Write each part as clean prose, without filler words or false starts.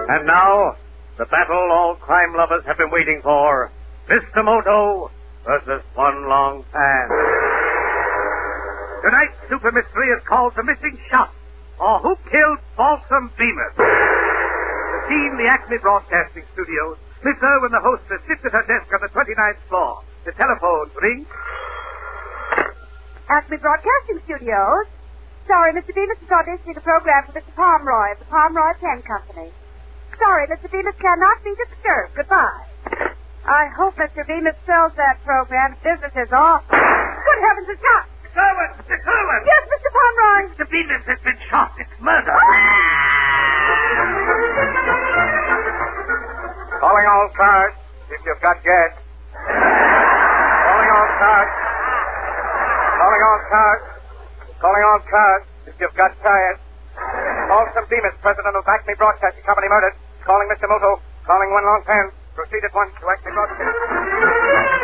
And now, the battle all crime lovers have been waiting for. Mr. Moto versus One Long Pan. Tonight's super mystery is called The Missing Shot, or Who Killed Balsam Bemis? The scene, the Acme Broadcasting Studios. Miss Irwin, the hostess, sits at her desk on the 29th floor. The telephone rings. Acme Broadcasting Studios. Sorry, Mr. Bemis is auditioning a program for Mr. Pomeroy of the Pomeroy Pen Company. Sorry, Mr. Bemis cannot be disturbed. Goodbye. I hope Mr. Bemis sells that program. Business is off. Good heavens, it's shot. Miss Irwin! Miss Irwin! Yes, Mr. Pomeroy. Mr. Bemis has been shot. It's murder. Calling all cars, if you've got gas. Calling all cars. Calling all cars. Calling all cars, if you've got tires. Balsam Bemis, president of Acme Broadcasting Company, murdered. Calling Mr. Moto. Calling One Long Pan. Proceed at once to Acme Broadcasting.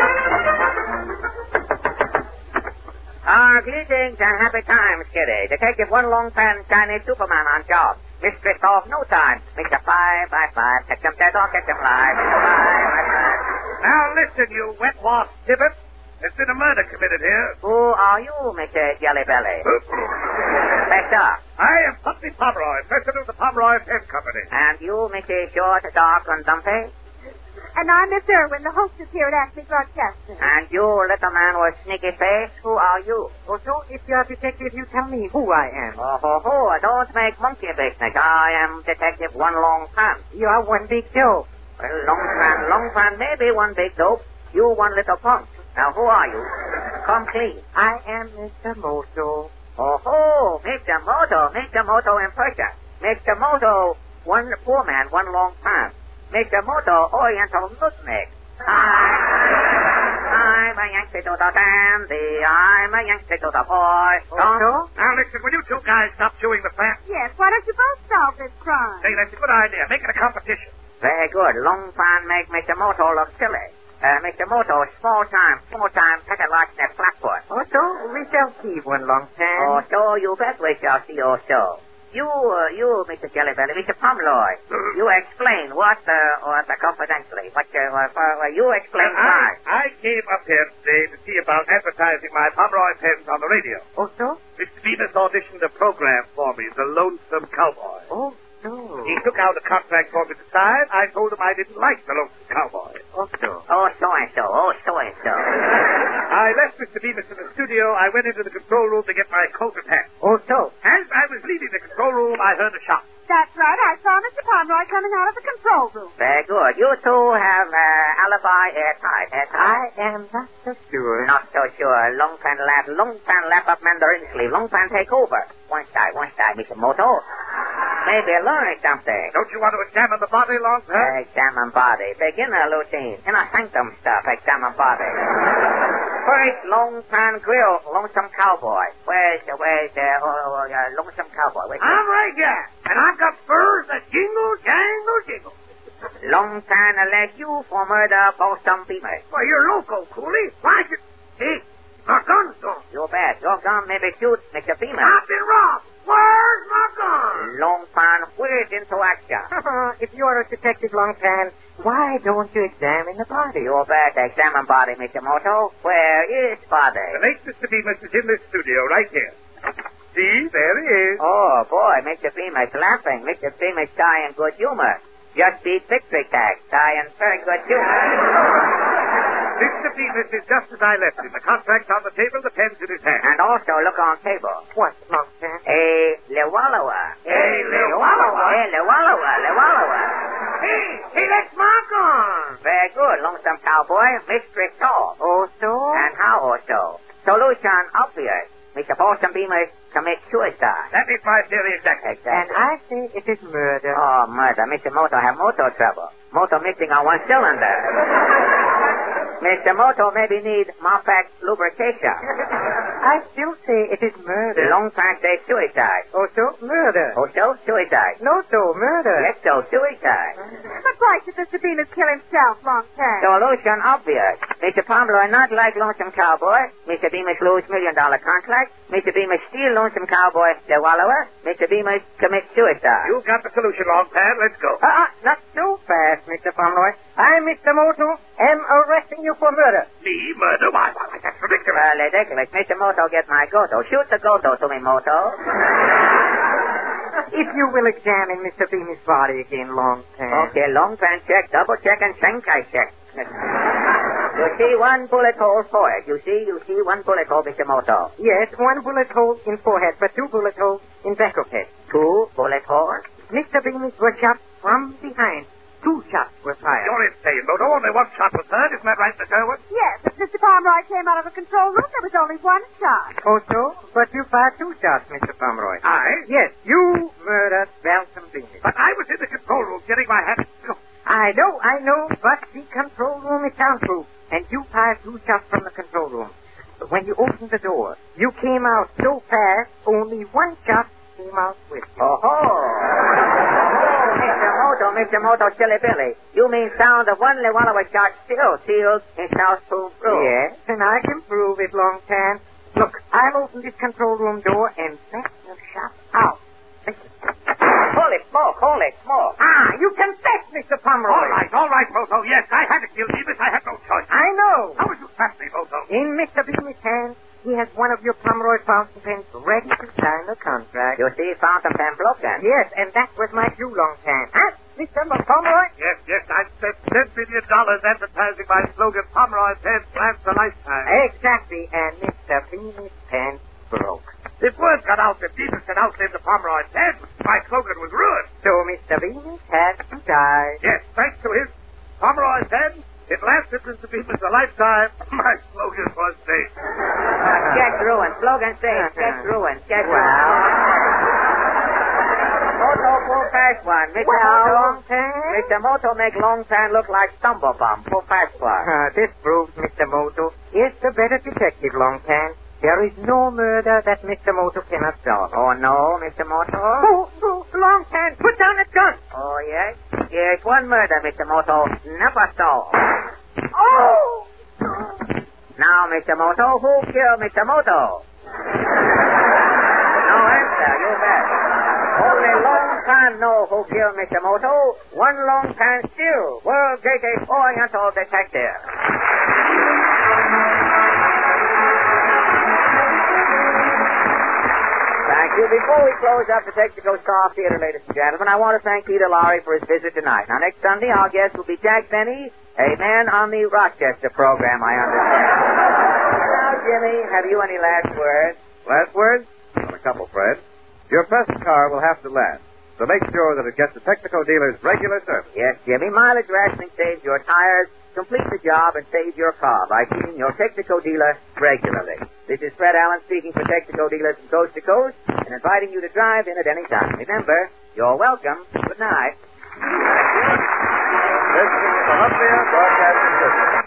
Greetings and happy times, Kitty. Detective One Long Pan, Chinese Superman on job. Mistress of no time. Mr. 555. Catch them dead or catch them live. Mr. 555. Now listen, you wet wasp tibbet. There's been a murder committed here. Who are you, Mr. Jelly Belly? Professor. I am Puppy Pomeroy, president of the Pomeroy Pen Company. And you, Mr. Short, Dark, and Dumpy? And I'm Miss Irwin, the hostess here at Acme Broadcasting. And you, little man with sneaky face, who are you? Oh, so if you're a detective, you tell me who I am. Oh, don't make monkey business. I am Detective One Long Pan. You are one big dope. Well, Long Pan may be one big dope. You one little punk. Now, who are you? Come clean. I am Mr. Moto. Oh, Mr. Moto in person. Mr. Moto, one poor man, one long pan. Mr. Moto, Oriental nutmeg. I'm a Yankee to the dandy. I'm a Yankee to the boy. Moto? Now listen, will you two guys stop chewing the fat? Yes, why don't you both solve this crime? Say, that's a good idea. Make it a competition. Very good. Long pan make Mr. Moto look silly. Mr. Moto, small time, packet like that flatfoot. Oh, so we shall see, One Long Pan. Oh, so you bet we shall see also. You, Mr. Jellybelly, Mr. Pomeroy, you explain what confidentially, you explain why. I came up here today to see about advertising my Pomeroy pens on the radio. Oh, so? Mr. Bemis auditioned a program for me, The Lonesome Cowboy. Oh, so. He took out a contract for me to sign. I told him I didn't like The Lonesome Cowboy. Oh, so. Oh, so-and-so. I left Mr. Bemis in the studio. I went into the control room to get my coat and hat. Oh, so. As I was leaving the control room, I heard a shot. That's right. I saw Mr. Pomeroy coming out of the control room. Very good. You two have alibi airtight. I am not so sure. Not so sure. Long pan lap up Mandarin sleeve. Long pan take over. One side, Mr. Moto. Maybe learn something. Don't you want to examine the body, Long Pan? Examine body. Beginner routine. Inner sanctum stuff. Examine body. First, Long Pan grill. Lonesome Cowboy. Where's Lonesome Cowboy? I'm right here. And I've got furs that jingle, jangle, jingle. Long Pan elect you for murder Balsam Bemis. Well, you're loco, Cooley. Why should... See, my gun's gone. You bet. Your gun maybe shoot Mr. Bemis. I've been robbed. Where's my gun? Long Pan whizzed into action. If you're a detective, Long Pan, why don't you examine the body? You bet. Examine body, Mr. Moto. Where is body? The late Mr. Bemis is in this studio right here. See, there he is. Oh, boy, Mr. Bemis laughing. Mr. Bemis die in good humor. Just beat victory tag. Die in very good humor. Mr. Bemis is just as I left him. The contract's on the table, the pen's in his hand. And also look on table. What, Long Pan? A Lewallowa. Hey, that's my gun. Very good, Lonesome Cowboy. Mystery solved. Oh, so? And how also? Solution obvious. Mr. Balsam Bemis commit suicide. That is my theory exactly. And I say it is murder. Oh, murder. Mr. Moto have motor trouble. Motor missing on one cylinder. Mr. Moto maybe need Mopac lubrication. I still say it is murder. Long pants say suicide. Also, murder. Also, suicide. No, so, murder. Yes, so, suicide. But why should Mr. Bemis kill himself, Long Tan? Solution obvious. Mr. Pomeroy not like Lonesome Cowboy. Mr. Bemis lose $1 million contract. Mr. Bemis steal Lonesome Cowboy the wallower. Mr. Bemis commit suicide. You got the solution, Long Pan. Let's go. Not so fast, Mr. Pomeroy. I, Mr. Moto, am arresting you for murder. Me murder? Why, that's ridiculous. Ridiculous. Mr. Moto get my goto. Shoot the goto to me, Moto. If you will examine Mr. Bemis' body again, Long Tan. Okay, long pan check, double check, and Shanghai check. You see one bullet hole forehead. You see one bullet hole, Mr. Moto. Yes, one bullet hole in forehead, but 2 bullet holes in back of head. 2 bullet holes? Mr. Bemis was shot from behind. 2 shots were fired. You're insane, Moto. Only one shot was heard. Isn't that right, Miss Sherwood? Yes, but Mr. Pomeroy came out of the control room. There was only 1 shot. Oh, so? But you fired 2 shots, Mr. Pomeroy. I? Yes, you murdered Belton Bemis. But I was in the control room getting my hat. I know, but the control room is soundproof, and you fired 2 shots from the control room. But when you opened the door, you came out so fast, only 1 shot came out with you. Mr. Moto, silly Billy. You mean sound of only one of a shot still sealed in soundproof room? Yes, and I can prove it, Long Tan. Look, I'll open this control room door and let the shot out. Listen. Holy smoke. You confess, Mr. Pomeroy. All right, Moto. Yes, I had to kill Bemis. I had no choice. I know. How would you trust me, Moto? In Mr. Bemis' hand, he has one of your Pomeroy fountain pens ready to sign the contract. You see fountain pen broken? Yes, and that was my cue, Long Tan. Huh, Mr. Pomeroy? Yes, I spent $10 billion advertising my slogan, Pomeroy Pens Last a Lifetime. Exactly, and Mr. Bemis' pen broke. If word got out that Bemis had outlived the Pomeroy pen, my slogan was ruined. So Mr. Bemis had to die. Yes, thanks to his Pomeroy pen, it lasted Mr. Bemis a lifetime. My slogan was safe. Check ruined. Slogan safe. Check ruined. Check Moto full fast one. Mr. Moto make Long Tan look like stumble bum. Full fast one. This proves Mr. Moto is the better detective, Long Tan. There is no murder that Mr. Moto cannot solve. Oh, no, Mr. Moto? Long Tan, put down that gun. Oh, yes? Yes, one murder, Mr. Moto. Never solved. Oh! Now, Mr. Moto, who killed Mr. Moto? No answer, you bet. Only Long Tan know who killed Mr. Moto. One Long Tan still, world greatest Oriental detective. Thank you. Before we close up the Texaco Star Theater, ladies and gentlemen, I want to thank Peter Lorre for his visit tonight. Now, next Sunday, our guest will be Jack Benny, a man on the Rochester program, I understand. Now, Jimmy, have you any last words? Last words? Well, a couple, Fred. Your present car will have to last, so make sure that it gets the Texaco dealer's regular service. Yes, Jimmy. Mileage rationing saves your tires. Complete the job and save your car by seeing your Texaco dealer regularly. This is Fred Allen speaking for Texaco dealers from coast to coast and inviting you to drive in at any time. Remember, you're welcome. Good night. This is the Columbia Broadcasting System.